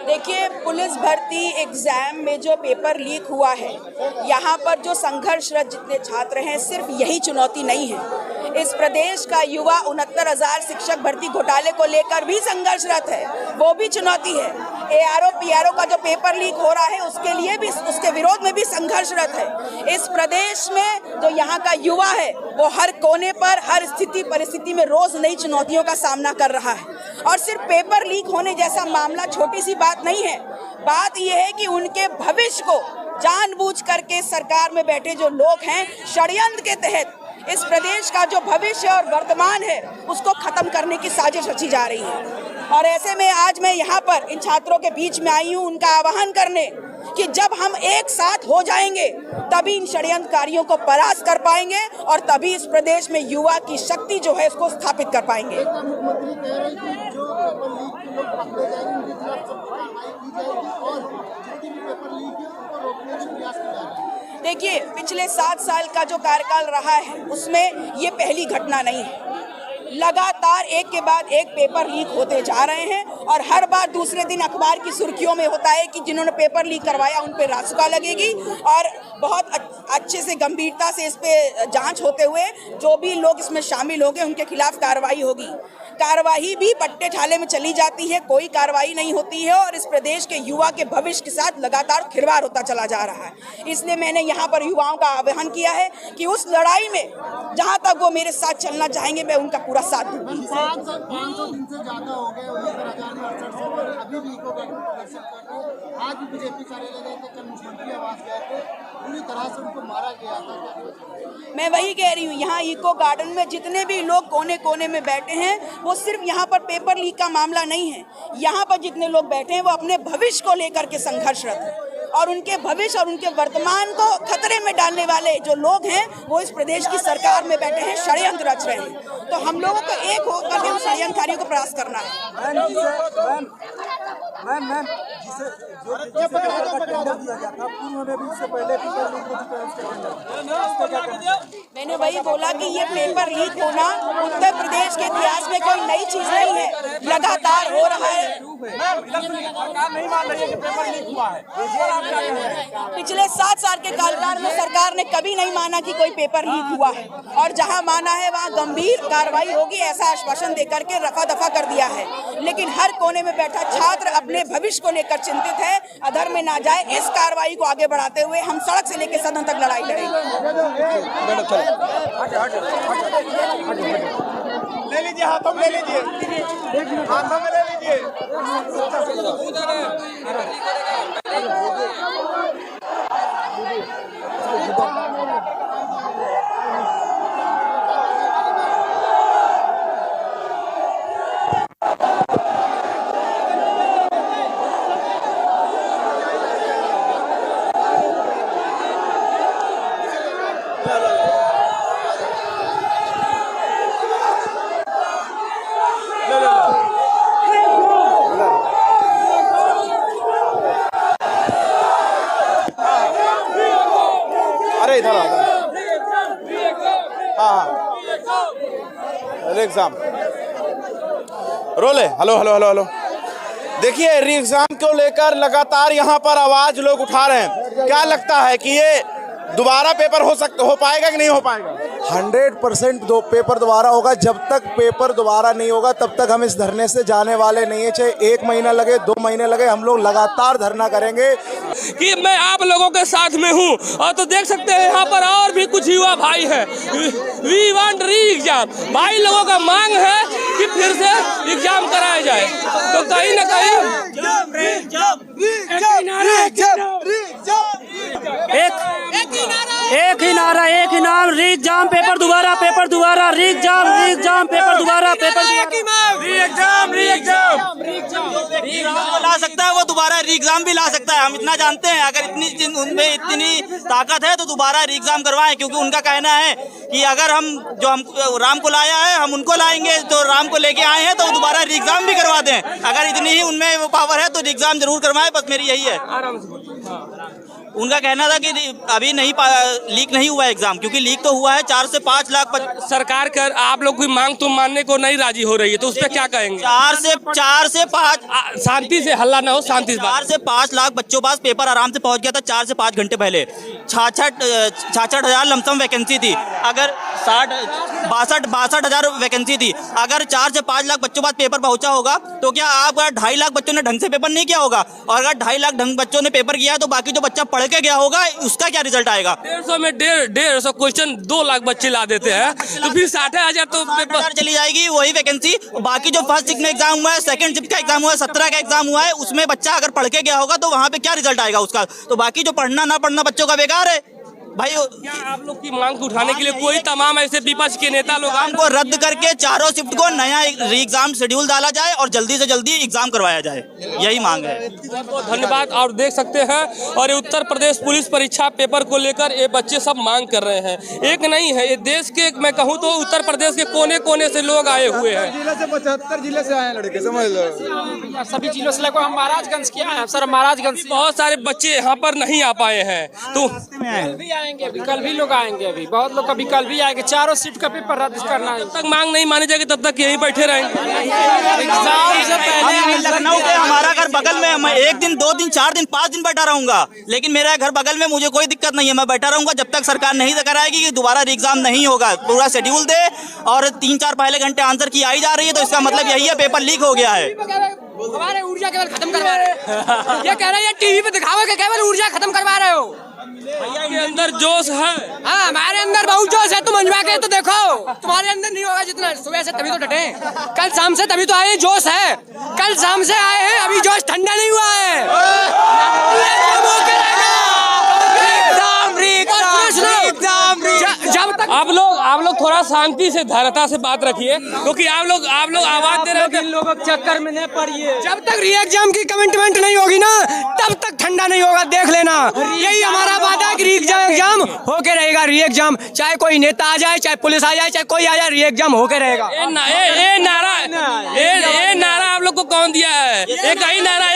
देखिए, पुलिस भर्ती एग्जाम में जो पेपर लीक हुआ है, यहाँ पर जो संघर्षरत जितने छात्र हैं, सिर्फ यही चुनौती नहीं है। इस प्रदेश का युवा 69,000 शिक्षक भर्ती घोटाले को लेकर भी संघर्षरत है, वो भी चुनौती है। एआरओ पीआरओ का जो पेपर लीक हो रहा है, उसके लिए भी, उसके विरोध में भी संघर्षरत है। इस प्रदेश में जो यहाँ का युवा है, वो हर कोने पर, हर स्थिति परिस्थिति में रोज नई चुनौतियों का सामना कर रहा है। और सिर्फ पेपर लीक होने जैसा मामला छोटी सी बात नहीं है। बात यह है कि उनके भविष्य को जानबूझ करके सरकार में बैठे जो लोग हैं, षड्यंत्र के तहत इस प्रदेश का जो भविष्य और वर्तमान है, उसको खत्म करने की साजिश रची जा रही है। और ऐसे में आज मैं यहाँ पर इन छात्रों के बीच में आई हूँ, उनका आह्वान करने कि जब हम एक साथ हो जाएंगे, तभी इन षड्यंत्रकारियों को परास्त कर पाएंगे और तभी इस प्रदेश में युवा की शक्ति जो है, इसको स्थापित कर पाएंगे। देखिए, पिछले 7 साल का जो कार्यकाल रहा है, उसमें ये पहली घटना नहीं है। लगातार एक के बाद एक पेपर लीक होते जा रहे हैं और हर बार दूसरे दिन अखबार की सुर्खियों में होता है कि जिन्होंने पेपर लीक करवाया उन पर रासुका लगेगी और बहुत अच्छे से गंभीरता से इस पे जांच होते हुए जो भी लोग इसमें शामिल होंगे उनके खिलाफ कार्रवाई होगी। कार्रवाई भी पट्टे ठाले में चली जाती है, कोई कार्रवाई नहीं होती है और इस प्रदेश के युवा के भविष्य के साथ लगातार खिलवाड़ होता चला जा रहा है। इसलिए मैंने यहाँ पर युवाओं का आह्वान किया है कि उस लड़ाई में जहाँ तक वो मेरे साथ चलना चाहेंगे, मैं उनका पूरा साथ दूंगी। 500 दिन से ज्यादा हो गए, 19,068 से अभी भी इको प्रदर्शन कर रहे हैं। आज भी बीजेपी कार्यालय गए थे, कल मुख्यमंत्री आवास गए थे, पूरी तरह से उनको मारा गया था। मैं वही कह रही हूँ, यहाँ इको गार्डन में जितने भी लोग कोने कोने में बैठे हैं, वो सिर्फ यहाँ पर पेपर लीक का मामला नहीं है। यहाँ पर जितने लोग बैठे हैं, वो अपने भविष्य को लेकर के संघर्षरत हैं और उनके भविष्य और उनके वर्तमान को खतरे में डालने वाले जो लोग हैं, वो इस प्रदेश की सरकार में बैठे हैं, षड्यंत्र रच रहे हैं। तो हम लोगों को एक होकर के उन षड्यंत्रकारियों को प्रयास करना है। मैंने वही बोला कि ये पेपर लीक होना उत्तर प्रदेश के इतिहास में कोई नई चीज नहीं है, लगातार हो रहा है। पिछले 7 साल के कार्यकाल में सरकार ने कभी नहीं माना कि कोई पेपर लीक हुआ है और जहां माना है वहां गंभीर कार्रवाई होगी, ऐसा आश्वासन देकर के रफा दफा कर दिया है। लेकिन हर कोने में बैठा छात्र अपने भविष्य को लेकर चिंतित है, अधर में ना जाए। इस कार्रवाई को आगे बढ़ाते हुए हम सड़क से लेकर सदन तक लड़ाई लड़ेंगे। ले लीजिए, हाथों में ले लीजिए, हाथों में ले लीजिए। इधर एग्जाम रोले। Hello hello hello hello. देखिए, री एग्जाम को लेकर लगातार यहाँ पर आवाज लोग उठा रहे हैं। क्या लगता है कि ये दोबारा पेपर हो पाएगा कि नहीं हो पाएगा? 100% पेपर दोबारा होगा। जब तक पेपर दोबारा नहीं होगा, तब तक हम इस धरने से जाने वाले नहीं है। चाहे 1 महीना लगे, 2 महीने लगे, हम लोग लगातार धरना करेंगे। कि मैं आप लोगों के साथ में हूँ। और तो देख सकते हैं यहाँ पर और भी कुछ युवा भाई हैं। We want re exam. भाई लोगों का मांग है कि फिर से एग्जाम कराया जाए। तो कहीं ना कहीं एक ही नारा, एक ही नाम, री एग्जाम, पेपर दोबारा, री एग्जाम, पेपर दोबारा, री एग्जाम ला सकता है, वो दोबारा री एग्जाम भी ला सकता है। हम इतना जानते हैं, अगर उनमें इतनी ताकत है तो दोबारा री एग्जाम करवाएं, क्योंकि उनका कहना है कि अगर हम राम को लाया है, हम उनको लाएंगे, तो राम को लेके आए हैं तो दोबारा री एग्जाम भी करवा दें। अगर इतनी ही उनमें वो पावर है तो री एग्जाम जरूर करवाएं, बस मेरी यही है। उनका कहना था कि अभी नहीं लीक नहीं हुआ एग्जाम, क्योंकि लीक तो हुआ है 4 से 5 लाख सरकार कर आप लोग की मांग तुम मानने को नहीं राजी हो रही है, तो उस पर क्या कहेंगे? 4 से 5 शांति से, हल्ला ना हो, शांति से 4 से 5 लाख बच्चों पास पेपर आराम से पहुंच गया था 4 से 5 घंटे पहले। 66,000 लमसम वैकेंसी थी, अगर 62 हजार वैकेंसी थी। अगर 4 से 5 लाख बच्चों पास पेपर पहुंचा होगा तो क्या आप 2.5 लाख बच्चों ने ढंग से पेपर नहीं किया होगा? और अगर 2.5 लाख बच्चों ने पेपर किया है तो बाकी जो बच्चा पढ़ के गया होगा उसका क्या रिजल्ट आएगा? 150 में 150 क्वेश्चन 2 लाख बच्चे ला देते हैं, तो फिर 60,000 तो पेपर चली जाएगी वही वैकेंसी। बाकी जो फर्स्ट शिफ्ट में एग्जाम हुआ है, सेकंड शिफ्ट का एग्जाम हुआ है, 17 का एग्जाम हुआ है, उसमें बच्चा अगर पढ़ के गया होगा तो वहाँ पे क्या रिजल्ट आएगा उसका? तो बाकी जो पढ़ना ना पढ़ना बच्चों का बेकार है भाई। क्या आप लोग की मांग को उठाने के लिए कोई तमाम ऐसे विपक्ष के नेता लोग को रद्द करके चारों शिफ्ट को नया एग्जाम शेड्यूल डाला जाए और जल्दी से जल्दी एग्जाम करवाया जाए, यही मांग है। बहुत धन्यवाद। और देख सकते हैं, और ये उत्तर प्रदेश पुलिस परीक्षा पेपर को लेकर ये बच्चे सब मांग कर रहे हैं। एक नहीं है, ये देश के, मैं कहूँ तो उत्तर प्रदेश के कोने कोने से लोग आए हुए हैं। जिले से 75 जिले से आए लड़के, समझ लो। सभी जिलों से लगभग हम महाराजगंज के आए हैं सर। महाराजगंज बहुत सारे बच्चे यहाँ पर नहीं आ पाए हैं, तो आएंगे अभी, कल भी लोग आएंगे। अभी बहुत लोग कभी कल भी आएंगे। चारों शिफ्ट का पेपर रद्द करना है। जब तक मांग नहीं मानी जाएगी तब तक यहीं बैठे रहेंगे। एग्जाम से पहले लखनऊ के हमारा घर बगल में, मैं 1 दिन 2 दिन 4 दिन 5 दिन बैठा रहूंगा, लेकिन मेरा घर बगल में, मुझे कोई दिक्कत नहीं है, मैं बैठा रहूंगा जब तक सरकार नहीं कराएगी कि दोबारा एग्जाम नहीं होगा। पूरा शेड्यूल दे और 3-4 पहले घंटे आंसर की आई जा रही है, तो इसका मतलब यही है पेपर लीक हो गया है। हमारे ऊर्जा केवल खत्म करवा रहे हैं। ये कह रहे हैं टीवी पे दिखावा के केवल ऊर्जा खत्म करवा रहे हो। भैया के अंदर जोश है। हाँ, हमारे अंदर बहुत जोश है। तुम अंजवा के तो देखो, तुम्हारे अंदर नहीं होगा जितना। सुबह से तभी तो डटे, कल शाम से तभी तो आए। जोश है, कल शाम से आए हैं, अभी जोश ठंडा नहीं हुआ है। जब तक आप लोग थोड़ा शांति से, धैर्यता से बात रखिए, क्योंकि आप लोग आवाज दे रहे हैं। लोगों के चक्कर में नहीं पड़िए। जब तक री एग्जाम की कमिटमेंट नहीं होगी ना, तब तक ठंडा नहीं होगा। देख लेना, यही हमारा वादा है कि री एग्जाम होके रहेगा। री एग्जाम चाहे कोई नेता आ जाए, चाहे पुलिस आ जाए, चाहे कोई आ जाए, री एग्जाम होके रहेगा। ये नारा आप लोग को कौन दिया है? एक ही नारा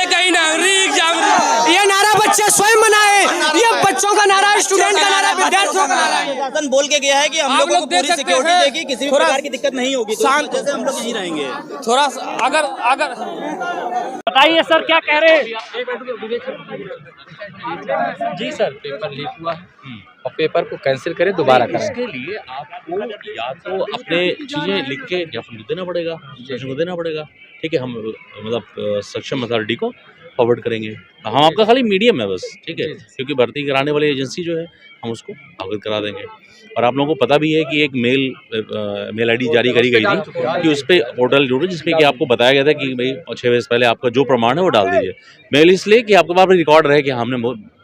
री एग्जाम। ये नारा बच्चे स्वयं बनाए। ये बच्चों का नारा है, स्टूडेंट का नारा है, विद्यार्थियों का नारा है। शासन बोल के गया है कि हम लोगों को पूरी सिक्योरिटी देगी, किसी भी प्रकार की दिक्कत नहीं होगी, तो शांत जैसे हम लोग यहीं रहेंगे। थोड़ा अगर बताइए सर, क्या कह रहे हैं? जी सर, पेपर लीक हुआ है और पेपर को कैंसिल करें, दोबारा करें। इसके लिए आपको या तो अपने चीज़ें लिख के या फिर देना पड़ेगा, को देना पड़ेगा। ठीक है, हम मतलब सक्षम अथॉरिटी को फॉरवर्ड करेंगे। हम आपका खाली मीडियम है बस, ठीक है, क्योंकि भर्ती कराने वाली एजेंसी जो है हम उसको अवगत करा देंगे। और आप लोगों को पता भी है कि एक मेल आईडी जारी करी गई थी कि उस पर पोर्टल जोड़ो, जिसमें कि आपको बताया गया था कि भाई 6 बजे पहले आपका जो प्रमाण है वो डाल दीजिए। मेल इसलिए कि आपके पास रिकॉर्ड रहे कि हमने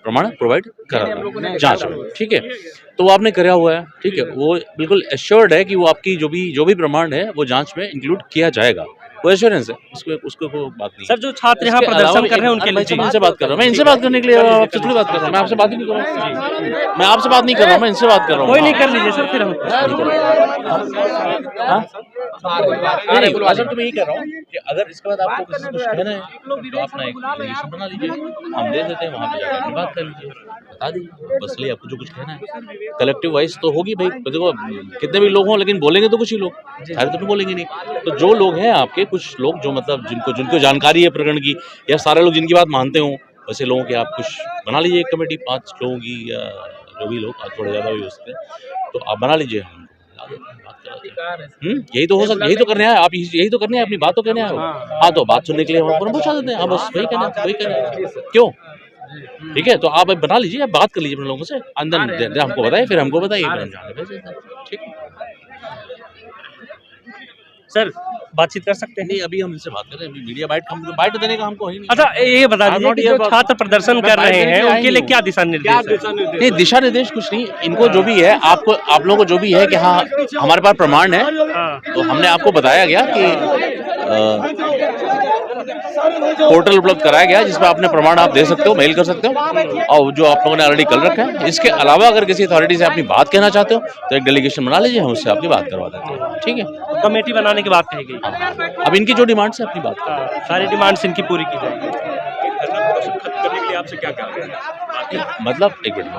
प्रमाण प्रोवाइड करा जांच में, ठीक है। तो वो आपने करा हुआ है, ठीक है, वो बिल्कुल एश्योर्ड है कि वो आपकी जो भी प्रमाण है वो जांच में इंक्लूड किया जाएगा। वो एश्योरेंस है, उसको कोई बात नहीं। सर, जो छात्र यहाँ प्रदर्शन कर रहे हैं उनके लिए इनसे बात कर रहा हूँ मैं, इनसे बात करने के लिए आपसे थोड़ी बात कर रहा हूँ। मैं आपसे बात ही नहीं कर रहा हूँ, मैं आपसे बात नहीं कर रहा हूँ, मैं इनसे बात कर रहा हूँ। कोई नहीं, कर लीजिए सर, फिर हम सर, तो मैं यही कह रहा हूँ कि अगर इसके बाद आपको किसी कुछ कहना है तो अपना एक एप्लीकेशन बना लीजिए, हम दे देते हैं, वहाँ पे जाकर बात कर लीजिए, बता दीजिए बस लिए आपको जो कुछ कहना है। कलेक्टिव वाइज तो होगी भाई, देखो कितने भी लोग हों, लेकिन बोलेंगे तो कुछ ही लोग, सारे तो बोलेंगे नहीं। तो जो लोग हैं आपके, कुछ लोग जो मतलब जिनको जानकारी है प्रकरण की, या सारे लोग जिनकी बात मानते हों, वैसे लोगों की आप कुछ बना लीजिए एक कमेटी, 5 लोगों की या जो भी लोग, थोड़े ज़्यादा भी हो सकते हैं, तो आप बना लीजिए, हम यही तो हो सकता, यही तो करने आए आप, यही तो करने आए, अपनी बात तो कहने आए हो। हाँ, तो बात सुनने के लिए हम पहुँचा देते हैं। हाँ, बस वही कहना क्यों, ठीक है। तो आप बना लीजिए, आप बात कर लीजिए अपने लोगों से, अंदर हमको बताइए, फिर हमको बताइए, फिर हम जाने भेज देते हैं, ठीक है सर। बातचीत कर सकते हैं? नहीं, अभी हम इनसे बात कर रहे हैं, मीडिया बाइट देने का हमको ही नहीं। अच्छा, ये बता दीजिए कि जो छात्र प्रदर्शन कर रहे हैं उनके लिए क्या दिशा निर्देश? नहीं, दिशा निर्देश कुछ नहीं, इनको जो भी है, आप लोगों को जो भी है कि हाँ हमारे पास प्रमाण है, तो हमने आपको बताया गया कि पोर्टल उपलब्ध कराया गया जिसमें अपने प्रमाण आप दे सकते हो, मेल कर सकते हो, और जो आप लोगों ने ऑलरेडी कर रखा है। इसके अलावा अगर किसी अथॉरिटी से अपनी बात कहना चाहते हो तो एक डेलीगेशन बना लीजिए, हम उससे आपकी बात करवा देते हैं, ठीक है। कमेटी बनाने की बात कही गई। अब इनकी जो डिमांड है अपनी बात करो, सारी डिमांड्स इनकी पूरी की जाएगी। प्रदर्शन खत्म करने के लिए आपसे क्या कहा गया? मतलब एक मिनट,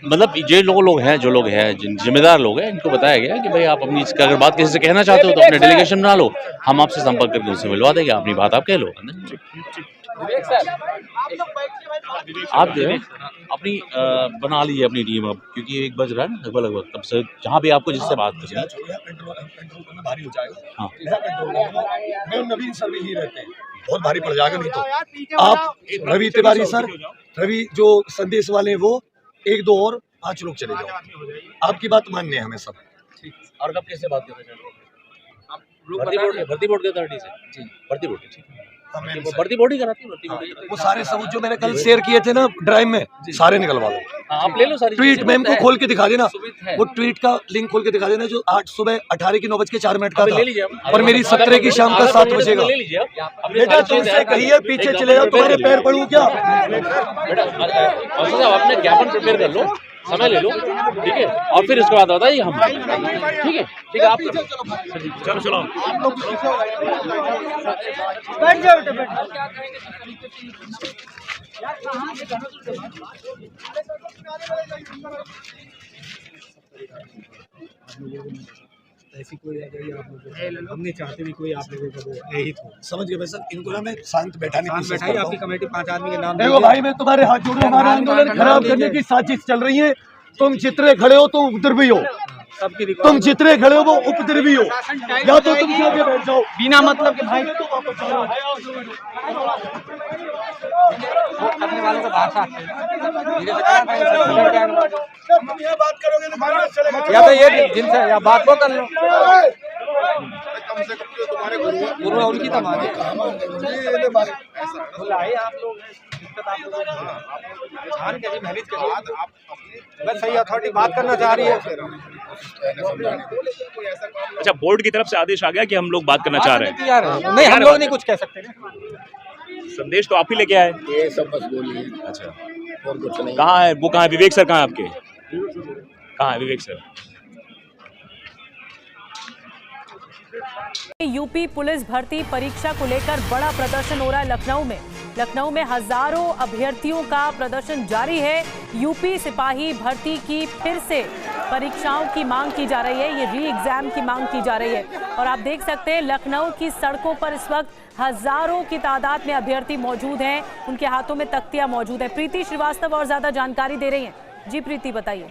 मतलब ये लोग हैं, जो लोग हैं जिम्मेदार लोग हैं, इनको बताया गया कि भाई आप अपनी अगर बात किसी से कहना चाहते हो तो अपने डेलीगेशन बना लो, हम आपसे संपर्क करके उनसे मिलवा देंगे, अपनी बात आप कह लो। आप जो है अपनी बना लीजिए अपनी टीम अब, क्योंकि 1 बज रहा है ना लगभग, तब से जहाँ भी आपको जिससे बात करनी है भारी हो जाएगा। हाँ, मैं नवीन सर भी ही रहते हैं, बहुत भारी पड़ जाएगा। नहीं तो आप रवि तिवारी सर, रवि जो संदेश वाले वो 1-2 और 5 लोग चले जाओ, आपकी बात मानने हैं हमें सब। और कब किससे बात करना चाहते हैं? भर्ती बोर्ड के अथॉरिटी से जी, भर्ती बोर्ड भर्ती बोर्ड ही कराती है, भर्ती बोर्ड। वो सारे सबूत जो मैंने कल शेयर किए थे ना ड्राइव में, सारे निकलवा लो। आप ले लो सारी ट्वीट मैम को खोल के दिखा देना, वो ट्वीट का लिंक खोल के दिखा देना जो 8 सुबह 18 की 9:04 का था, और मेरी 17 की शाम का 7 बजेगा। ले लीजिए आप। बेटा तुमसे कहिए पीछे चले जाओ, तुम्हारे पैर पड़ूं क्या? बेटा अपने ज्ञापन प्रिपेयर कर लो, समय ले लो, ठीक है, और फिर इसके बाद बताइए हम। ठीक है, ठीक है, आप चलो बैठ जाओ बेटा, बैठ। ऐसी कोई हम नहीं चाहते भी कोई आप लोगों को यही तो समझ गए सर। इनको ना मैं शांत बैठाने की कोशिश करता हूं। आपकी कमेटी 5 आदमी के नाम देखो भाई, मैं तुम्हारे हाथ जोड़ रहा हूं, हमारा आंदोलन खराब करने की साजिश चल रही है। तुम जितने खड़े हो तुम उपद्रवी हो, तुम जितने खड़े हो वो उपद्रवी हो, या तो तुम आगे बैठ जाओ बिना मतलब के भाई करने वालों को बाहर बात करोगे या तो ये जिनसे या बात को कर लो, गुरु उनकी तो माने बुलाए आप लोग बस सही अथॉरिटी बात करना चाह रही है। अच्छा, बोर्ड की तरफ से आदेश आ गया कि हम लोग बात करना चाह रहे हैं। नहीं, हम लोग नहीं कुछ कह सकते। संदेश तो आप ही लेके आए। ये सब बस बोलिए, अच्छा, और कुछ नहीं। कहाँ है वो? कहाँ है विवेक सर? कहाँ है आपके? कहाँ है विवेक सर? यूपी पुलिस भर्ती परीक्षा को लेकर बड़ा प्रदर्शन हो रहा है लखनऊ में हजारों अभ्यर्थियों का प्रदर्शन जारी है। यूपी सिपाही भर्ती की फिर से परीक्षाओं की मांग की जा रही है, ये री एग्जाम की मांग की जा रही है। और आप देख सकते हैं लखनऊ की सड़कों पर इस वक्त हजारों की तादाद में अभ्यर्थी मौजूद हैं, उनके हाथों में तख्तियां मौजूद है। प्रीति श्रीवास्तव और ज्यादा जानकारी दे रही हैं। जी प्रीति, बताइए।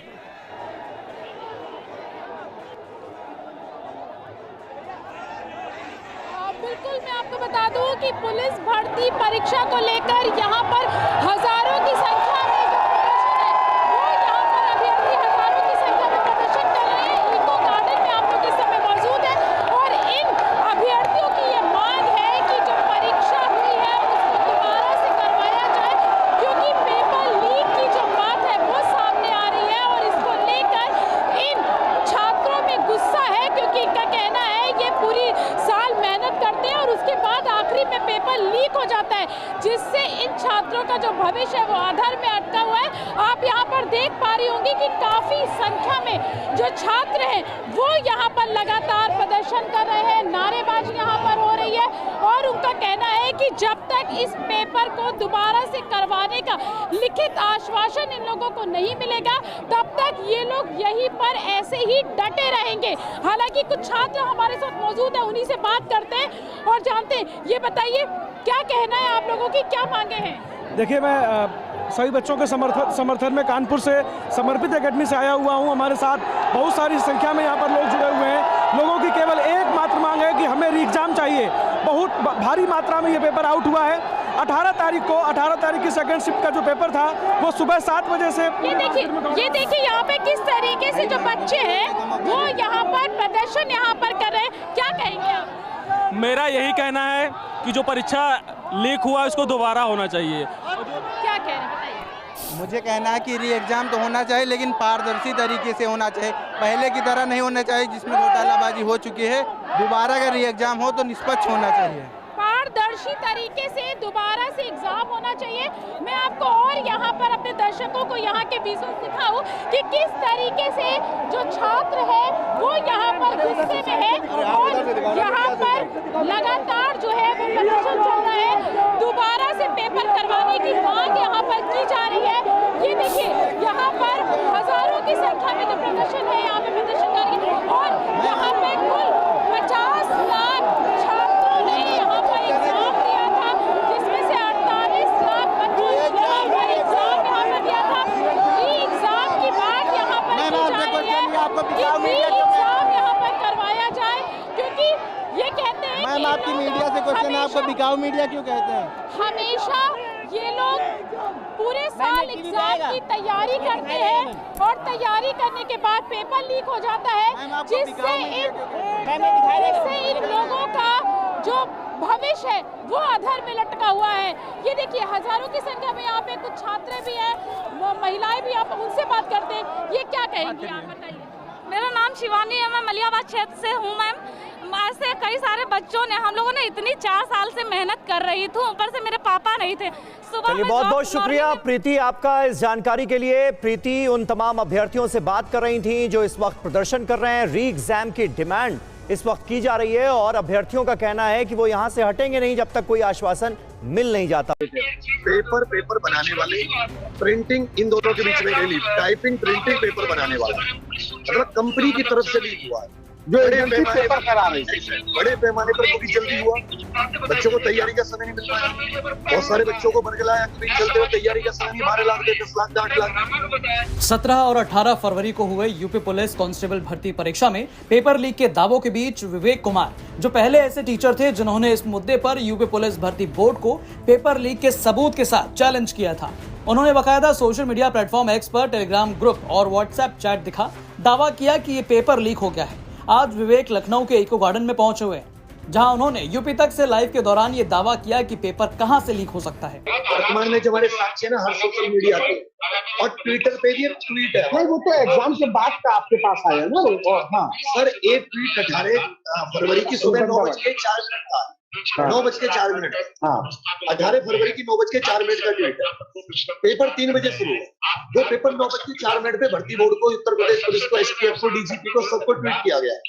बिल्कुल, मैं आपको बता दूं कि पुलिस भर्ती परीक्षा को लेकर यहाँ पर हजारों की संख्या में जो प्रदर्शन है वो यहाँ पर अभ्यर्थी हजारों की संख्या में प्रदर्शन कर रहे हैं। इको गार्डन में आप लोग इस समय मौजूद है और इन अभ्यर्थियों की ये मांग है कि जो परीक्षा हुई है उसको दोबारा से करवाया जाए, क्योंकि पेपर लीक की जो बात है वो सामने आ रही है और इसको लेकर इन छात्रों में गुस्सा है, क्योंकि इनका कहना है ये पूरी साल मेहनत करते हैं और उसके बाद आखिरी में पेपर लीक हो जाता है, जिससे इन छात्रों का जो भविष्य है वो आधार में अटका हुआ है। आप यहाँ पर देख पा रही होंगी कि काफी संख्या में जो छात्र हैं वो यहाँ पर लगातार प्रदर्शन कर रहे हैं, नारेबाजी यहाँ पर हो रही है और उनका कहना है कि जब तक इस पेपर को दोबारा से करवाने का लिखित आश्वासन इन लोगों को नहीं मिलेगा तब तक ये लोग यहीं पर ऐसे ही डटे रहेंगे। हालांकि कुछ छात्र हमारे साथ मौजूद है, उन्हीं से बात करते हैं और जानते हैं। ये बताइए क्या कहना है आप लोगों की, क्या मांगे हैं? देखिए, मैं सभी बच्चों के समर्थन में कानपुर से समर्पित एकेडमी से आया हुआ हूं। हमारे साथ बहुत सारी संख्या में यहाँ पर लोग जुड़े हुए हैं। लोगों की केवल एकमात्र मांग है कि हमें री एग्जाम चाहिए। बहुत भारी मात्रा में ये पेपर आउट हुआ है। 18 तारीख की सेकंड शिफ्ट का जो पेपर था वो सुबह 7 बजे से। ये देखिए यहाँ पे किस तरीके से जो बच्चे हैं वो यहाँ पर प्रदर्शन यहाँ पर कर रहे हैं, क्या कहेंगे आप? मेरा यही कहना है कि जो परीक्षा लीक हुआ उसको दोबारा होना चाहिए। क्या कह रहे हैं बताइए? मुझे कहना है कि री एग्जाम तो होना चाहिए, लेकिन पारदर्शी तरीके से होना चाहिए। पहले की तरह नहीं होना चाहिए जिसमें घोटालाबाजी हो चुकी है। दोबारा अगर री एग्जाम हो तो निष्पक्ष होना चाहिए, पारदर्शी तरीके से दोबारा से एग्जाम होना चाहिए। मैं आपको और यहाँ पर अपने दर्शकों को यहाँ के विजुअल दिखाऊं कि किस तरीके से जो छात्र है वो यहाँ पर गुस्से में है और यहाँ पर लगातार जो है वो प्रदर्शन चल रहा है। दोबारा से प्रदर्शन है यहाँ पे प्रदर्शनकारी, और यहाँ पे कुल 50 लाख छात्रों ने यहाँ पर एग्जाम दिया था, जिसमें से 48 लाख बच्चों ने यहाँ पर एग्जाम दिया था। री एग्जाम की बात यहाँ पर की जा रही है कि री एग्जाम यहाँ पर करवाया जाए, क्योंकि ये कहते हैं मैम आपकी मीडिया से क्वेश्चन है, आपको बिकाऊ मीडिया क्यों कहते हैं? हमेशा ये लोग पूरे साल एग्जाम की तैयारी करते हैं और तैयारी करने के बाद पेपर लीक हो जाता है, जिससे इन लोगों का जो भविष्य है वो अधर में लटका हुआ है। ये देखिए हजारों की संख्या में यहाँ पे कुछ छात्र भी हैं, महिलाएं भी, आप उनसे बात करते हैं, ये क्या कहेंगी आप बताइए। मेरा नाम शिवानी है, मैं मलियाबाद क्षेत्र से हूँ मैम। ऐसे कई सारे बच्चों ने, हम लोगों ने इतनी 4 साल से मेहनत कर रही थी, ऊपर से मेरे पापा नहीं थे। चलिए बहुत बहुत शुक्रिया प्रीति आपका इस जानकारी के लिए। प्रीति उन तमाम अभ्यर्थियों से बात कर रही थी जो इस वक्त प्रदर्शन कर रहे हैं। री एग्जाम की डिमांड इस वक्त की जा रही है और अभ्यर्थियों का कहना है कि वो यहाँ से हटेंगे नहीं जब तक कोई आश्वासन मिल नहीं जाता। पेपर बनाने वाले, प्रिंटिंग, इन दोनों के बीच में रिलीफ, टाइपिंग, प्रिंटिंग, पेपर बनाने वाला मतलब कंपनी की तरफ से लीक हुआ है, जो पेपर करा रही है। बड़े पैमाने पर क्योंकि जल्दी हुआ, बच्चों को तैयारी का समय नहीं मिल पाया, बहुत सारे बच्चों को बरगलाया कि चलते हुए तैयारी का समय नहीं, 12 लाख 10 लाख 8 लाख। 17 और 18 फरवरी को हुए यूपी पुलिस कांस्टेबल भर्ती परीक्षा में पेपर लीक के दावों के बीच विवेक कुमार, जो पहले ऐसे टीचर थे जिन्होंने इस मुद्दे पर यूपी पुलिस भर्ती बोर्ड को पेपर लीक के सबूत के साथ चैलेंज किया था। उन्होंने बाकायदा सोशल मीडिया प्लेटफॉर्म एक्स पर टेलीग्राम ग्रुप और व्हाट्सएप चैट दिखा दावा किया कि ये पेपर लीक हो गया है। आज विवेक लखनऊ के इको गार्डन में पहुंचे हुए हैं, जहां उन्होंने यूपी तक से लाइव के दौरान ये दावा किया कि पेपर कहां से लीक हो सकता है। वर्तमान में जो हमारे साक्ष्य है ना, हर सोशल मीडिया पे और ट्विटर पे भी ट्वीट है। नहीं, वो तो एग्जाम के बाद का आपके पास आया ना। हाँ सर, एक ट्वीट 18 फरवरी की सुबह 9:04 था, 9:04। 18 फरवरी की 9:04 का ट्वीट है। पेपर 3 बजे शुरू हुआ, जो पेपर 9:04 पे भर्ती बोर्ड को, उत्तर प्रदेश पुलिस को, एसटीएफ को, डीजीपी को, सबको ट्वीट किया गया है।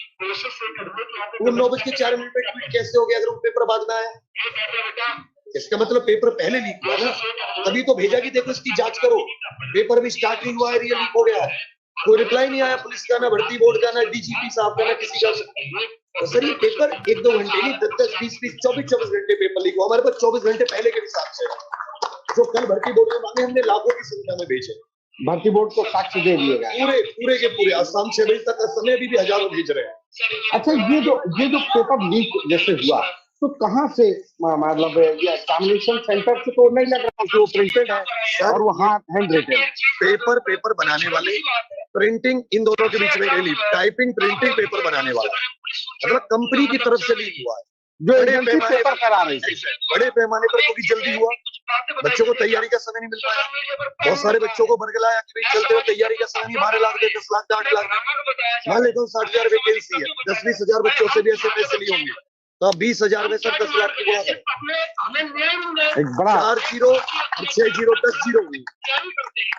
वो 9:04 पे ट्वीट कैसे हो गया अगर वो पेपर बाद में आया? इसका मतलब पेपर पहले लीक हुआ ना, तभी तो भेजा कि देखो इसकी जांच करो। पेपर भी स्टार्ट नहीं हुआ है, रियल लीक हो गया है। कोई रिप्लाई नहीं आया पुलिस का, ना भर्ती बोर्ड का, ना डीजीपी साहब का, ना किसी का। तो सर ये पेपर 1-2 घंटे नहीं, 10-10, 20-20, 24-24 घंटे पेपर लीक हुआ। हमारे पास 24 घंटे पहले के हिसाब से, जो कल भर्ती बोर्ड में मांगे, हमने लाखों की संख्या में भेजे। भर्ती बोर्ड को साक्ष्य दे दिए गए पूरे के पूरे। आज शाम 6 बजे तक का समय भी हजारों भेज रहे हैं। अच्छा, ये जो पेपर लीक जैसे हुआ, तो कहाँ से, मतलब ये एग्जामिनेशन सेंटर से तो नहीं लग रहा, जो प्रिंटेड है और वो हैंड रिटन है। पेपर बनाने वाले, प्रिंटिंग, इन दोनों के बीच में रिलीफ, टाइपिंग, प्रिंटिंग, पेपर बनाने वाला मतलब कंपनी की तरफ से लीक हुआ है, जो पेपर करा रही है। बड़े पैमाने पर क्योंकि जल्दी हुआ, बच्चों को तैयारी का समय नहीं मिल पाया, बहुत सारे बच्चों को बरगलाया कि चलते हुए तैयारी का समय नहीं, 12 लाख 10 लाख 8 लाख। मान लेता हूँ 60,000 वैकेंसी है, 10-20 हजार बच्चों से भी ऐसे पैसे लिए होंगे, तो 20,000 में सर 10 लाख की गुणा करें, 4 0 6 0 10 0 हुई,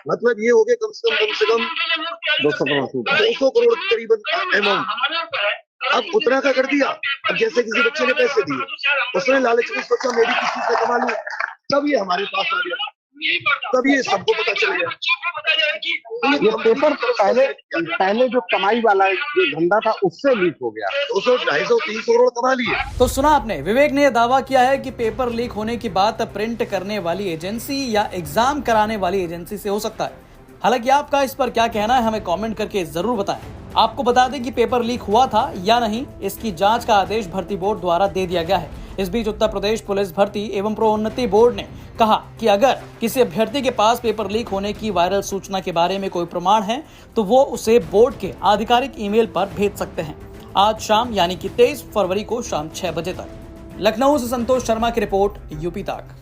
मतलब ये हो गए कम से कम 200 करोड़ करीबन अमाउंट। अब उतना का कर दिया। अब जैसे किसी बच्चे ने पैसे दिए, उसने लालच में सोचा मेरी किसी से कमा लूं, तब ये हमारे पास आ गया, तब ये सबको पता चल गया। ये पेपर पहले जो कमाई वाला जो धंधा था उससे लीक हो गया, 200, 250, 300 करोड़ कमा लिए। तो सुना आपने, विवेक ने यह दावा किया है कि पेपर लीक होने की बात प्रिंट करने वाली एजेंसी या एग्जाम कराने वाली एजेंसी से हो सकता है। हालांकि आपका इस पर क्या कहना है हमें कमेंट करके जरूर बताएं। आपको बता दें कि पेपर लीक हुआ था या नहीं, इसकी जांच का आदेश भर्ती बोर्ड द्वारा दे दिया गया है। इस बीच उत्तर प्रदेश पुलिस भर्ती एवं प्रोन्नति बोर्ड ने कहा कि अगर किसी अभ्यर्थी के पास पेपर लीक होने की वायरल सूचना के बारे में कोई प्रमाण है तो वो उसे बोर्ड के आधिकारिक ईमेल पर भेज सकते हैं। आज शाम यानी कि 23 फरवरी को शाम 6 बजे तक। लखनऊ से संतोष शर्मा की रिपोर्ट, यूपी तक।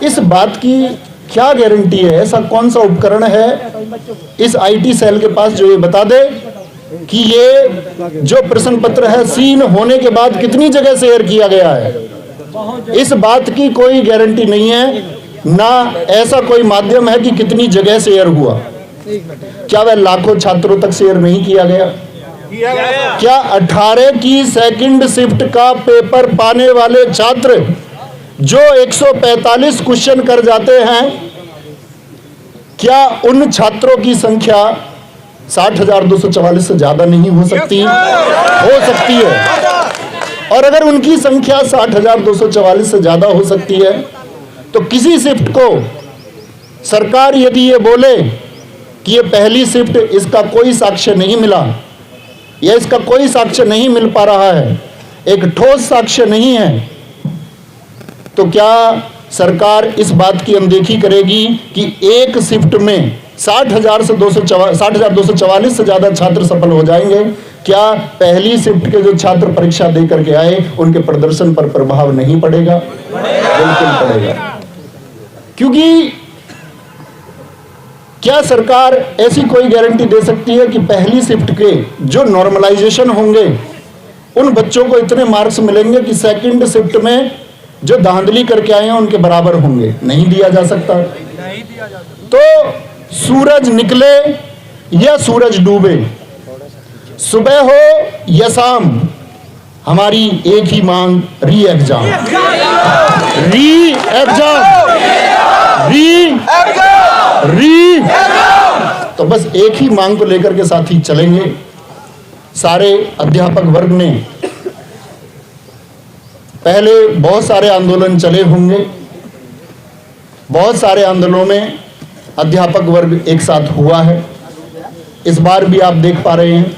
इस बात की क्या गारंटी है, ऐसा कौन सा उपकरण है इस आईटी सेल के पास जो ये बता दे कि ये जो प्रश्न पत्र है सीन होने के बाद कितनी जगह शेयर किया गया है। इस बात की कोई गारंटी नहीं है, ना ऐसा कोई माध्यम है कि कितनी जगह शेयर हुआ। क्या वह लाखों छात्रों तक शेयर नहीं किया गया? क्या 18 की सेकंड शिफ्ट का पेपर पाने वाले छात्र जो 145 क्वेश्चन कर जाते हैं, क्या उन छात्रों की संख्या 60,244 से ज्यादा नहीं हो सकती? हो सकती है। और अगर उनकी संख्या 60,244 से ज्यादा हो सकती है, तो किसी शिफ्ट को सरकार यदि ये बोले कि ये पहली शिफ्ट, इसका कोई साक्ष्य नहीं मिला या इसका कोई साक्ष्य नहीं मिल पा रहा है, एक ठोस साक्ष्य नहीं है, तो क्या सरकार इस बात की अनदेखी करेगी कि एक शिफ्ट में 60,244 से ज्यादा छात्र सफल हो जाएंगे? क्या पहली शिफ्ट के जो छात्र परीक्षा दे करके आए उनके प्रदर्शन पर प्रभाव नहीं पड़ेगा? बिल्कुल पड़ेगा। क्योंकि क्या सरकार ऐसी कोई गारंटी दे सकती है कि पहली शिफ्ट के जो नॉर्मलाइजेशन होंगे उन बच्चों को इतने मार्क्स मिलेंगे कि सेकंड शिफ्ट में जो धांधली करके आए हैं उनके बराबर होंगे? नहीं दिया जा सकता। तो सूरज निकले या सूरज डूबे, सुबह हो या शाम, हमारी एक ही मांग, री एग्जाम, री एग्जाम, री। तो बस एक ही मांग को लेकर के साथ ही चलेंगे। सारे अध्यापक वर्ग ने पहले बहुत सारे आंदोलन चले होंगे, बहुत सारे आंदोलनों में अध्यापक वर्ग एक साथ हुआ है। इस बार भी आप देख पा रहे हैं,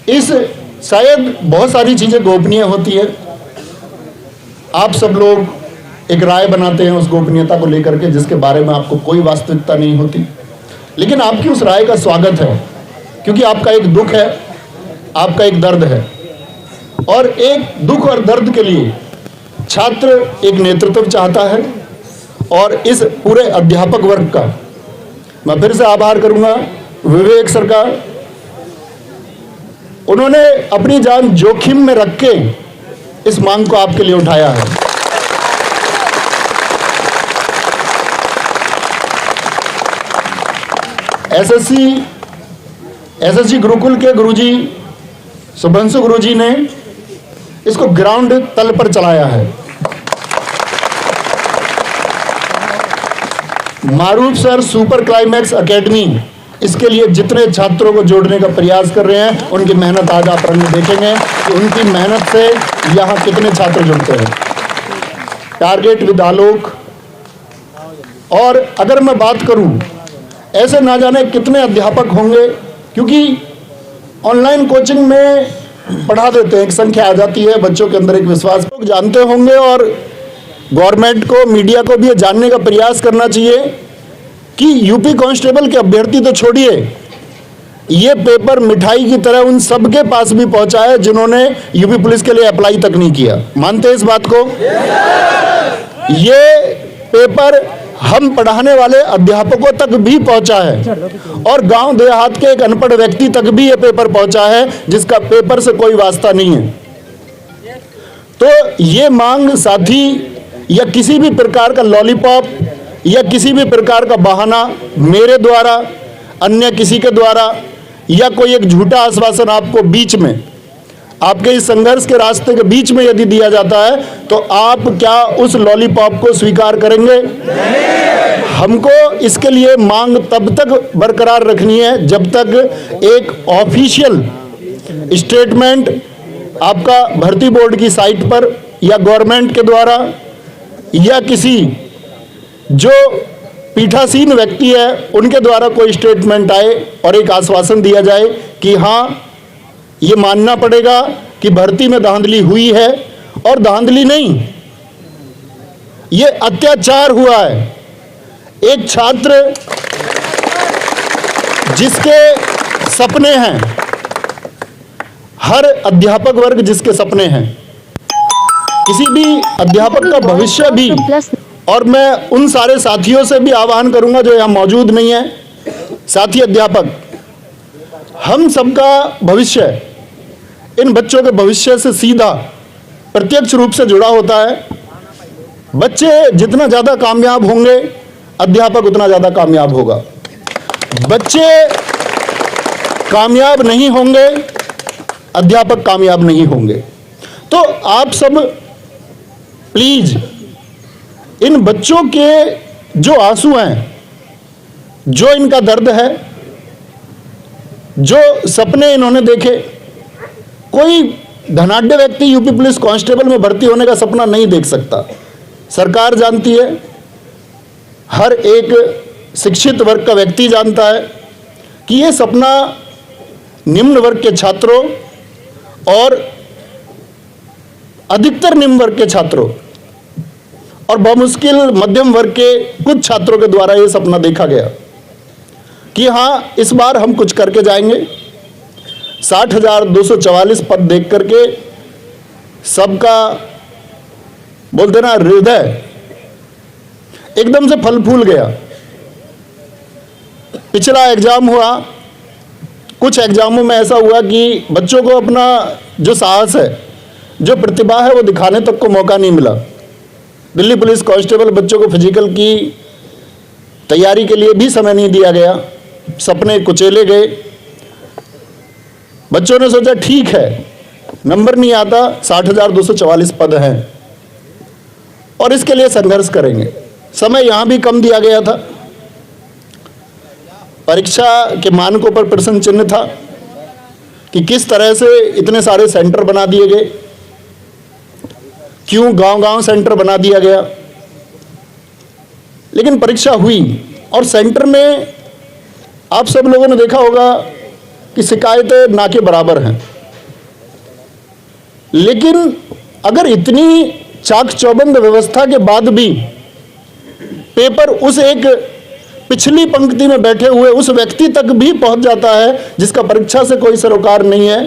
इस शायद बहुत सारी चीजें गोपनीय होती है, आप सब लोग एक राय बनाते हैं उस गोपनीयता को लेकर के जिसके बारे में आपको कोई वास्तविकता नहीं होती, लेकिन आपकी उस राय का स्वागत है, क्योंकि आपका एक दुख है, आपका एक दर्द है, और एक दुख और दर्द के लिए छात्र एक नेतृत्व चाहता है। और इस पूरे अध्यापक वर्ग का मैं फिर से आभार करूंगा विवेक सर का, उन्होंने अपनी जान जोखिम में रख के इस मांग को आपके लिए उठाया है। एसएससी गुरुकुल के गुरुजी सुभंशु गुरुजी ने इसको ग्राउंड तल पर चलाया है। मारूफ सर सुपर क्लाइमैक्स एकेडमी इसके लिए जितने छात्रों को जोड़ने का प्रयास कर रहे हैं, उनकी मेहनत आज आप रंग देखेंगे कि उनकी मेहनत से यहाँ कितने छात्र जुड़ते हैं। टारगेट विद आलोक, और अगर मैं बात करूं, ऐसे ना जाने कितने अध्यापक होंगे, क्योंकि ऑनलाइन कोचिंग में पढ़ा देते हैं, एक संख्या आ जाती है, बच्चों के अंदर एक विश्वास, लोग जानते होंगे, और गवर्नमेंट को, मीडिया को भी ये जानने का प्रयास करना चाहिए कि यूपी कांस्टेबल के अभ्यर्थी तो छोड़िए, ये पेपर मिठाई की तरह उन सबके पास भी पहुंचा है जिन्होंने यूपी पुलिस के लिए अप्लाई तक नहीं किया। मानते हैं इस बात को? ये पेपर हम पढ़ाने वाले अध्यापकों तक भी पहुंचा है, और गांव देहात के एक अनपढ़ व्यक्ति तक भी ये पेपर पहुंचा है जिसका पेपर से कोई वास्ता नहीं है। तो ये मांग साथी या किसी भी प्रकार का लॉलीपॉप या किसी भी प्रकार का बहाना मेरे द्वारा, अन्य किसी के द्वारा, या कोई एक झूठा आश्वासन आपको बीच में, आपके इस संघर्ष के रास्ते के बीच में यदि दिया जाता है, तो आप क्या उस लॉलीपॉप को स्वीकार करेंगे? हमको इसके लिए मांग तब तक बरकरार रखनी है जब तक एक ऑफिशियल स्टेटमेंट आपका भर्ती बोर्ड की साइट पर या गवर्नमेंट के द्वारा या किसी जो पीठासीन व्यक्ति है उनके द्वारा कोई स्टेटमेंट आए और एक आश्वासन दिया जाए कि हाँ, ये मानना पड़ेगा कि भर्ती में धांधली हुई है, और धांधली नहीं, ये अत्याचार हुआ है। एक छात्र जिसके सपने हैं, हर अध्यापक वर्ग जिसके सपने हैं, किसी भी अध्यापक का भविष्य भी, और मैं उन सारे साथियों से भी आह्वान करूंगा जो यहाँ मौजूद नहीं है, साथी अध्यापक, हम सबका भविष्य इन बच्चों के भविष्य से सीधा प्रत्यक्ष रूप से जुड़ा होता है। बच्चे जितना ज़्यादा कामयाब होंगे, अध्यापक उतना ज़्यादा कामयाब होगा। बच्चे कामयाब नहीं होंगे, अध्यापक कामयाब नहीं होंगे। तो आप सब प्लीज इन बच्चों के जो आंसू हैं, जो इनका दर्द है, जो सपने इन्होंने देखे, कोई धनाढ्य व्यक्ति यूपी पुलिस कांस्टेबल में भर्ती होने का सपना नहीं देख सकता। सरकार जानती है, हर एक शिक्षित वर्ग का व्यक्ति जानता है कि ये सपना निम्न वर्ग के छात्रों और अधिकतर निम्न वर्ग के छात्रों और बहुमुश्किल मध्यम वर्ग के कुछ छात्रों के द्वारा ये सपना देखा गया कि हाँ, इस बार हम कुछ करके जाएंगे। 60,244 पद देख करके सबका बोलते ना हृदय एकदम से फल फूल गया। पिछला एग्जाम हुआ, कुछ एग्जामों में ऐसा हुआ कि बच्चों को अपना जो साहस है, जो प्रतिभा है, वो दिखाने तक को मौका नहीं मिला। दिल्ली पुलिस कांस्टेबल बच्चों को फिजिकल की तैयारी के लिए भी समय नहीं दिया गया, सपने कुचेले गए। बच्चों ने सोचा ठीक है, नंबर नहीं आता, 60,244 पद हैं और इसके लिए संघर्ष करेंगे। समय यहां भी कम दिया गया था, परीक्षा के मानकों पर प्रश्न चिन्ह था कि किस तरह से इतने सारे सेंटर बना दिए गए, क्यों गांव-गांव सेंटर बना दिया गया। लेकिन परीक्षा हुई और सेंटर में आप सब लोगों ने देखा होगा कि शिकायतें ना के बराबर हैं। लेकिन अगर इतनी चाक चौबंद व्यवस्था के बाद भी पेपर उस एक पिछली पंक्ति में बैठे हुए उस व्यक्ति तक भी पहुंच जाता है जिसका परीक्षा से कोई सरोकार नहीं है,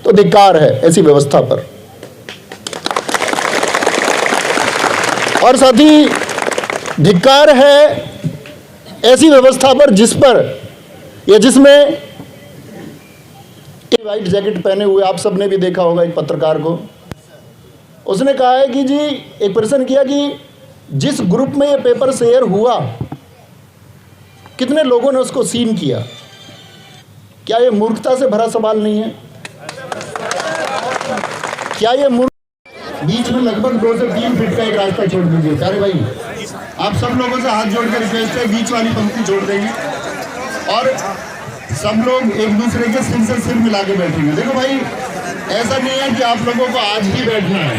तो धिक्कार है ऐसी व्यवस्था पर। और साथ ही धिक्कार है ऐसी व्यवस्था पर जिस पर या जिसमें व्हाइट जैकेट पहने हुए आप सबने भी देखा होगा एक पत्रकार को, उसने कहा है कि जी, एक प्रश्न किया कि जिस ग्रुप में ये पेपर शेयर हुआ कितने लोगों ने उसको सीन किया। क्या ये मूर्खता से भरा सवाल नहीं है? क्या ये बीच में लगभग 2 से 3 फीट का एक रास्ता छोड़ दीजिए। प्यारे भाई, आप सब लोगों से हाथ जोड़कर रिक्वेस्ट है, बीच वाली पंक्ति छोड़ देंगे और सब लोग एक दूसरे के सिर से सिर मिला के बैठेंगे। देखो भाई, ऐसा नहीं है कि आप लोगों को आज ही बैठना है,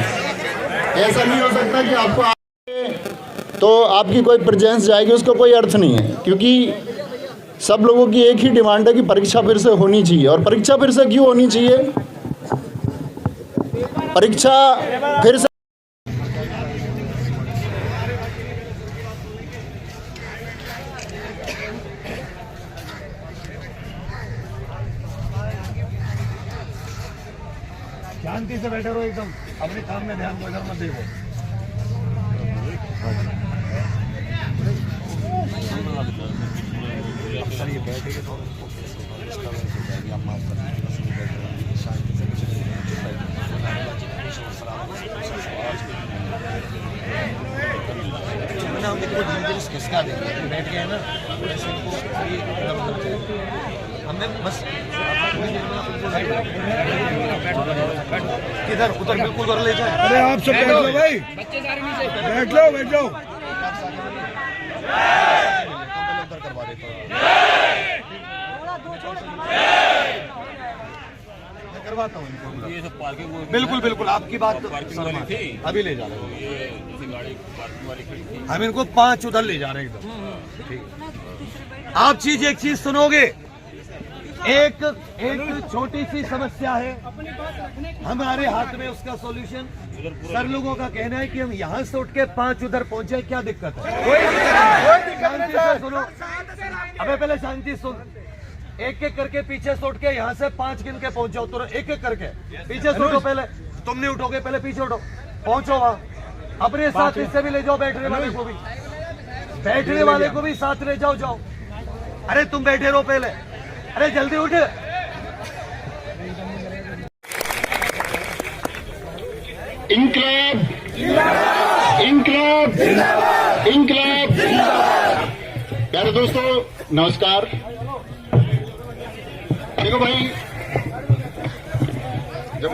ऐसा नहीं हो सकता कि आपको तो आपकी कोई प्रेजेंस जाएगी, उसका कोई अर्थ नहीं है, क्योंकि सब लोगों की एक ही डिमांड है कि परीक्षा फिर से होनी चाहिए। और परीक्षा फिर से क्यों होनी चाहिए? परीक्षा फिर से शांति से बैठे रहो, एकदम अपने काम में ध्यान को इधर मत देखो। सर ये बैठेंगे तो आप माफ कर दीजिएगा, शांति से हम देखो किसका देंगे, बैठ गए ना वैसे हमें बस किधर उधर बिल्कुल कर ले जाए। अरे आप सब बैठ लो भाई, बच्चे सारे नीचे बैठ लो, बैठ जाओ। उधर करवा देता मैं करवाता हूँ ये सब पार्किंग। बिल्कुल बिल्कुल आपकी बात अभी ले जा रहे हैं, हम इनको 5 उधर ले जा रहे हैं एकदम ठीक। आप एक चीज सुनोगे, एक छोटी सी समस्या है, हमारे हाथ में उसका सॉल्यूशन। सर लोगों का कहना है कि हम यहाँ से उठ के 5 उधर पहुंचे, क्या दिक्कत है? शांति से सुनो, अबे पहले शांति सुन। एक एक करके पीछे से उठ के यहाँ से 5 गिन के पहुंचो, तो एक एक करके पीछे से उठो। पहले तुम नहीं उठोगे, पहले पीछे उठो, पहुंचो वहाँ। अपने साथ इससे भी ले जाओ, बैठने वाले को भी, बैठने वाले को भी साथ ले जाओ। जाओ, अरे तुम बैठे रहो पहले, अरे जल्दी उठ। इंकलाब इंकलाब इंकलाब। प्यारे दोस्तों नमस्कार। देखो भाई, जब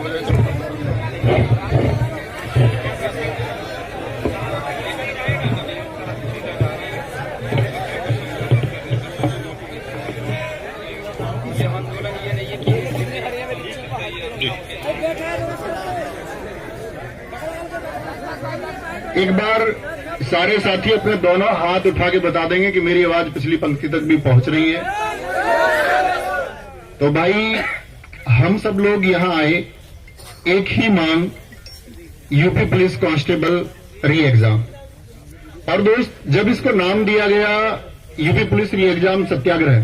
एक बार सारे साथी अपने दोनों हाथ उठा के बता देंगे कि मेरी आवाज पिछली पंक्ति तक भी पहुंच रही है। तो भाई हम सब लोग यहां आए, एक ही मांग, यूपी पुलिस कांस्टेबल री एग्जाम। और दोस्त, जब इसको नाम दिया गया यूपी पुलिस री एग्जाम सत्याग्रह,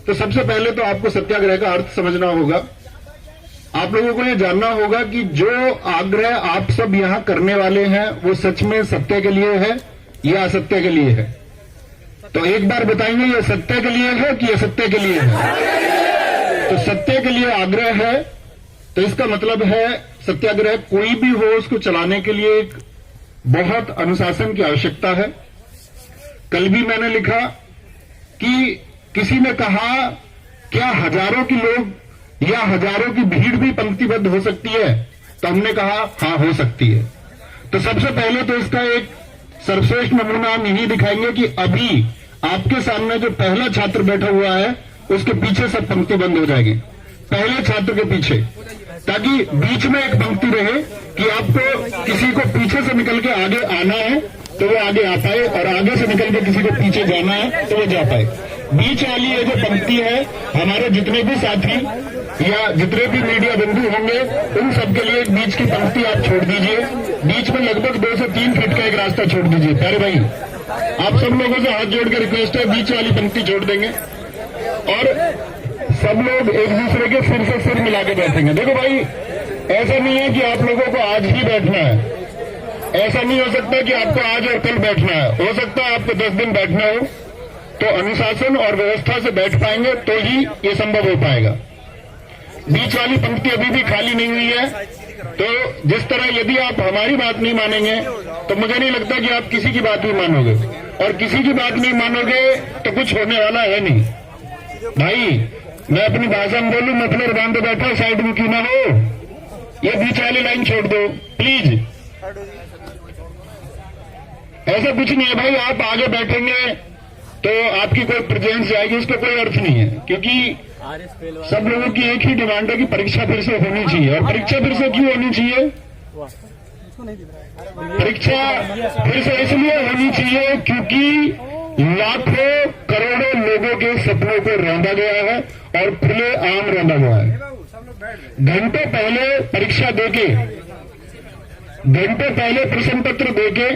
तो सबसे पहले तो आपको सत्याग्रह का अर्थ समझना होगा। आप लोगों को ये जानना होगा कि जो आग्रह आप सब यहां करने वाले हैं वो सच में सत्य के लिए है या असत्य के लिए है। तो एक बार बताएंगे, ये सत्य के लिए है कि असत्य के लिए है? तो सत्य के लिए आग्रह है, तो इसका मतलब है सत्याग्रह कोई भी हो उसको चलाने के लिए एक बहुत अनुशासन की आवश्यकता है। कल भी मैंने लिखा कि किसी ने कहा क्या हजारों के लोग या हजारों की भीड़ भी पंक्तिबद्ध हो सकती है? तो हमने कहा हाँ, हो सकती है। तो सबसे पहले तो इसका एक सर्वश्रेष्ठ नमूना हम यही दिखाएंगे कि अभी आपके सामने जो पहला छात्र बैठा हुआ है उसके पीछे सब पंक्तिबद्ध हो जाएंगे, पहले छात्र के पीछे, ताकि बीच में एक पंक्ति रहे कि आपको किसी को पीछे से निकल के आगे आना है तो वो आगे आ पाए, और आगे से निकल के किसी को पीछे जाना है तो वो जा पाए। बीच वाली ये जो पंक्ति है, हमारे जितने भी साथी या जितने भी मीडिया बंधु होंगे उन सबके लिए एक बीच की पंक्ति आप छोड़ दीजिए। बीच में लगभग 2 से 3 फीट का एक रास्ता छोड़ दीजिए। प्यारे भाई, आप सब लोगों से हाथ जोड़ के रिक्वेस्ट है, बीच वाली पंक्ति छोड़ देंगे और सब लोग एक दूसरे के सिर से सिर मिला के बैठेंगे। देखो भाई, ऐसा नहीं है कि आप लोगों को आज ही बैठना है, ऐसा नहीं हो सकता कि आपको आज और कल बैठना है। हो सकता है आपको 10 दिन बैठना हो, तो अनुशासन और व्यवस्था से बैठ पाएंगे तो ही ये संभव हो पाएगा। बीच वाली पंक्ति अभी भी खाली नहीं हुई है, तो जिस तरह यदि आप हमारी बात नहीं मानेंगे तो मुझे नहीं लगता कि आप किसी की बात भी मानोगे, और किसी की बात नहीं मानोगे तो कुछ होने वाला है नहीं। भाई, मैं अपनी भाषा में बोलूं, मफलर बांध बैठा, साइड में क्यों ना हो, ये बीच वाली लाइन छोड़ दो प्लीज। ऐसा कुछ नहीं है भाई, आप आगे बैठेंगे तो आपकी कोई प्रेजेंस जाएगी, उसका कोई अर्थ नहीं है, क्योंकि सब लोगों की एक ही डिमांड है कि परीक्षा फिर से होनी चाहिए। और परीक्षा फिर से क्यों होनी चाहिए? परीक्षा फिर से इसलिए होनी चाहिए क्योंकि लाखों करोड़ों लोगों के सपनों को रौंदा गया है और खुले आम रौंदा गया है। घंटे पहले परीक्षा देके, घंटे पहले प्रश्न पत्र देके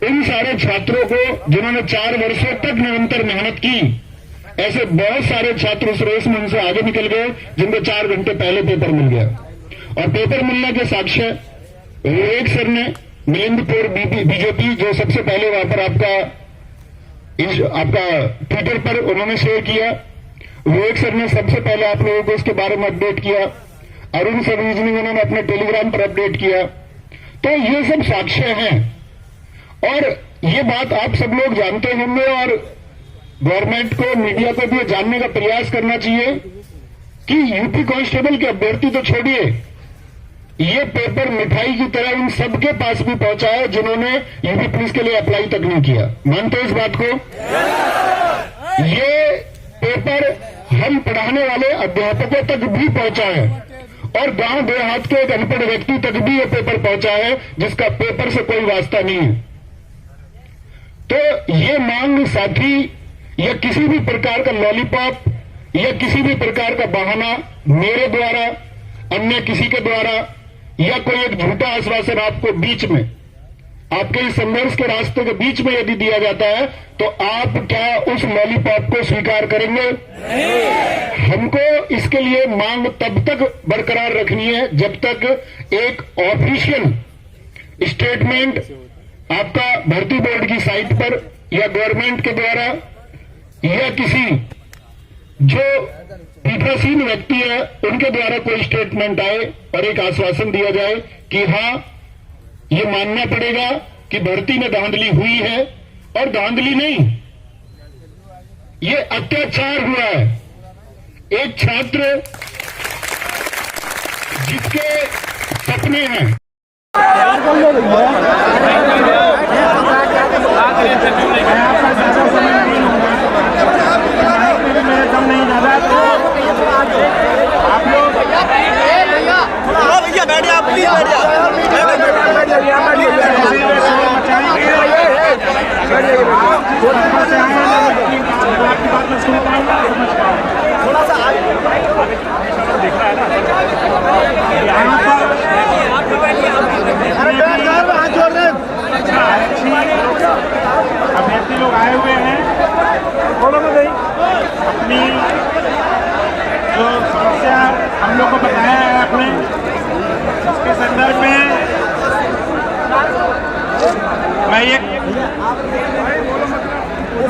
उन सारे छात्रों को जिन्होंने 4 वर्षों तक निरंतर मेहनत की, ऐसे बहुत सारे छात्र उस रेस में उनसे आगे निकल गए जिनको 4 घंटे पहले पेपर मिल गया। और पेपर मिलने के साक्ष्य विवेक सर ने मिलिंदपुर बीजेपी, जो सबसे पहले वहां पर आपका ट्विटर पर उन्होंने शेयर किया, विवेक सर ने सबसे पहले आप लोगों को इसके बारे में अपडेट किया। अरुण सर उन्होंने अपने टेलीग्राम पर अपडेट किया। तो ये सब साक्ष्य हैं और ये बात आप सब लोग जानते होंगे, और गवर्नमेंट को, मीडिया को भी जानने का प्रयास करना चाहिए कि यूपी कांस्टेबल के अभ्यर्थी तो छोड़िए, ये पेपर मिठाई की तरह उन सबके पास भी पहुंचा है जिन्होंने यूपी पुलिस के लिए अप्लाई तक नहीं किया। मानते हो इस बात को? ये पेपर हम पढ़ाने वाले अध्यापकों तक भी पहुंचा है और गांव देहात के एक अनपढ़ व्यक्ति तक भी ये पेपर पहुंचा है जिसका पेपर से कोई वास्ता नहीं है। तो ये मांग साथी या किसी भी प्रकार का लॉलीपॉप या किसी भी प्रकार का बहाना मेरे द्वारा, अन्य किसी के द्वारा, या कोई एक झूठा आश्वासन आपको बीच में, आपके इस संघर्ष के रास्ते के बीच में यदि दिया जाता है तो आप क्या उस लॉलीपॉप को स्वीकार करेंगे? हमको इसके लिए मांग तब तक बरकरार रखनी है जब तक एक ऑफिशियल स्टेटमेंट आपका भर्ती बोर्ड की साइट पर या गवर्नमेंट के द्वारा या किसी जो पीठासीन व्यक्ति है उनके द्वारा कोई स्टेटमेंट आए और एक आश्वासन दिया जाए कि हाँ, ये मानना पड़ेगा कि भर्ती में धांधली हुई है, और धांधली नहीं, ये अत्याचार हुआ है। एक छात्र जिसके सपने हैं आप लोग अभ्यर्थी लोग आए हुए हैं, अपनी जो समस्या हम लोग को बताया है आपने, इसके संदर्भ में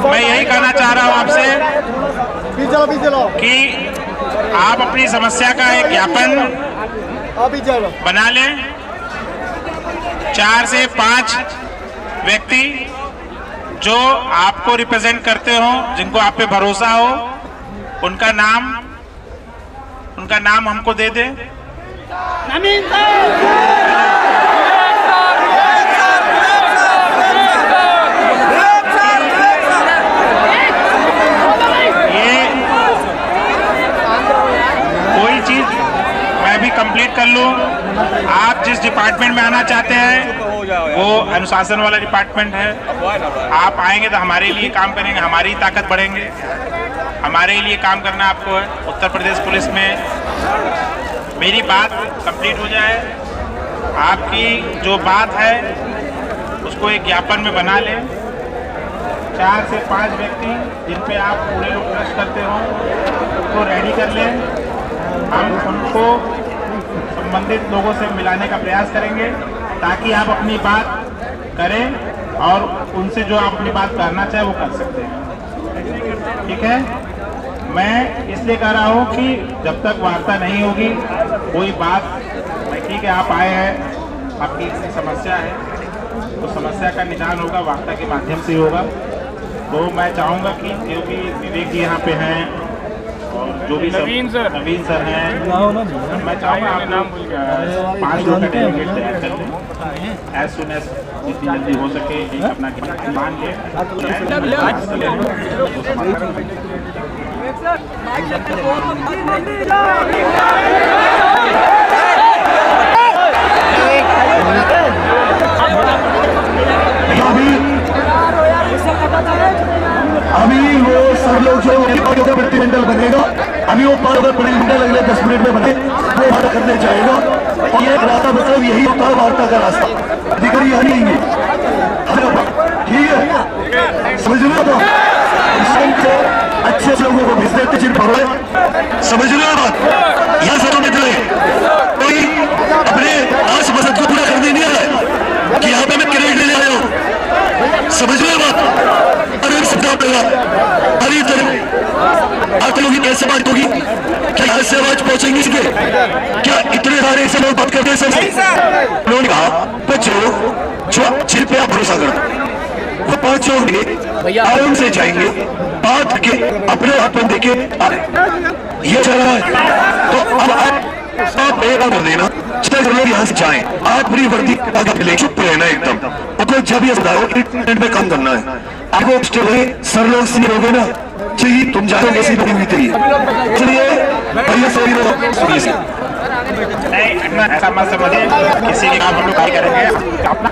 मैं यही कहना चाह रहा हूं आपसे कि आप अपनी समस्या का एक ज्ञापन बना लें। 4 से 5 व्यक्ति जो आपको रिप्रेजेंट करते हो, जिनको आप पे भरोसा हो, उनका नाम हमको दे दें। भी कंप्लीट कर लूं। आप जिस डिपार्टमेंट में आना चाहते हैं वो अनुशासन वाला डिपार्टमेंट है। आप आएंगे तो हमारे लिए काम करेंगे, हमारी ताकत बढ़ेंगे, हमारे लिए काम करना आपको है। उत्तर प्रदेश पुलिस में मेरी बात कंप्लीट हो जाए, आपकी जो बात है उसको एक ज्ञापन में बना लें। 4 से 5 व्यक्ति जिन पे आप पूरे लोग ट्रस्ट करते हो उसको रेडी कर लें। हम उनको संबंधित लोगों से मिलाने का प्रयास करेंगे ताकि आप अपनी बात करें और उनसे जो आप अपनी बात करना चाहे वो कर सकते हैं। ठीक है, मैं इसलिए कह रहा हूँ कि जब तक वार्ता नहीं होगी कोई बात, ठीक है आप आए हैं, आपकी समस्या है तो समस्या का निदान होगा वार्ता के माध्यम से होगा। तो मैं चाहूँगा कि क्योंकि विवेक जी यहाँ पे हैं और जो भी नवीन सर हैं, मैं चाहूँगा आप लोग 5 लोग का डेलीगेट तैयार कर लें एज सुन एज जितनी जल्दी हो सके। एक अपना मान के अभी वो सब लोग जो प्रतिनिधिमंडल बनेगा, अभी वो 5 प्रतिनिधिमंडल अगले 10 मिनट में बने, वो वार्ता करने जाएगा। और ये रास्ता मतलब यही होता है वार्ता का रास्ता, अधिकारी यहाँ नहीं है। ठीक है, समझ लो तो अच्छे लोगों को भेज देते जिन पर समझ लो बात। यह सब मिले कोई अपने आस मसद को पूरा करने नहीं आया कि यहाँ पे मैं क्रेडिट ले आया हूँ। समझ लो बात। आप लोग कैसे बात होगी? क्या यहाँ से आवाज पहुंचेंगी इसके? क्या इतने सारे ऐसे लोग बात करते हैं? उन्होंने कहा बच्चों जिन पे आप भरोसा करो वो 5 लोग आराम से जाएंगे, बात के अपने हाथ में देके ये चल रहा है। तो अब आप एक कर देना, लोग यहाँ से जाएं, आप अपनी वर्दी ले चुप रहना एकदम। तो जब ये में काम करना है आपको सर लोग सी हो गए ना, चाहिए तुम जाओ ऐसी बनी हुई थी, इसलिए पहले सभी लोग ऐसा मत समझिए किसी के काम हम लोग करेंगे अपना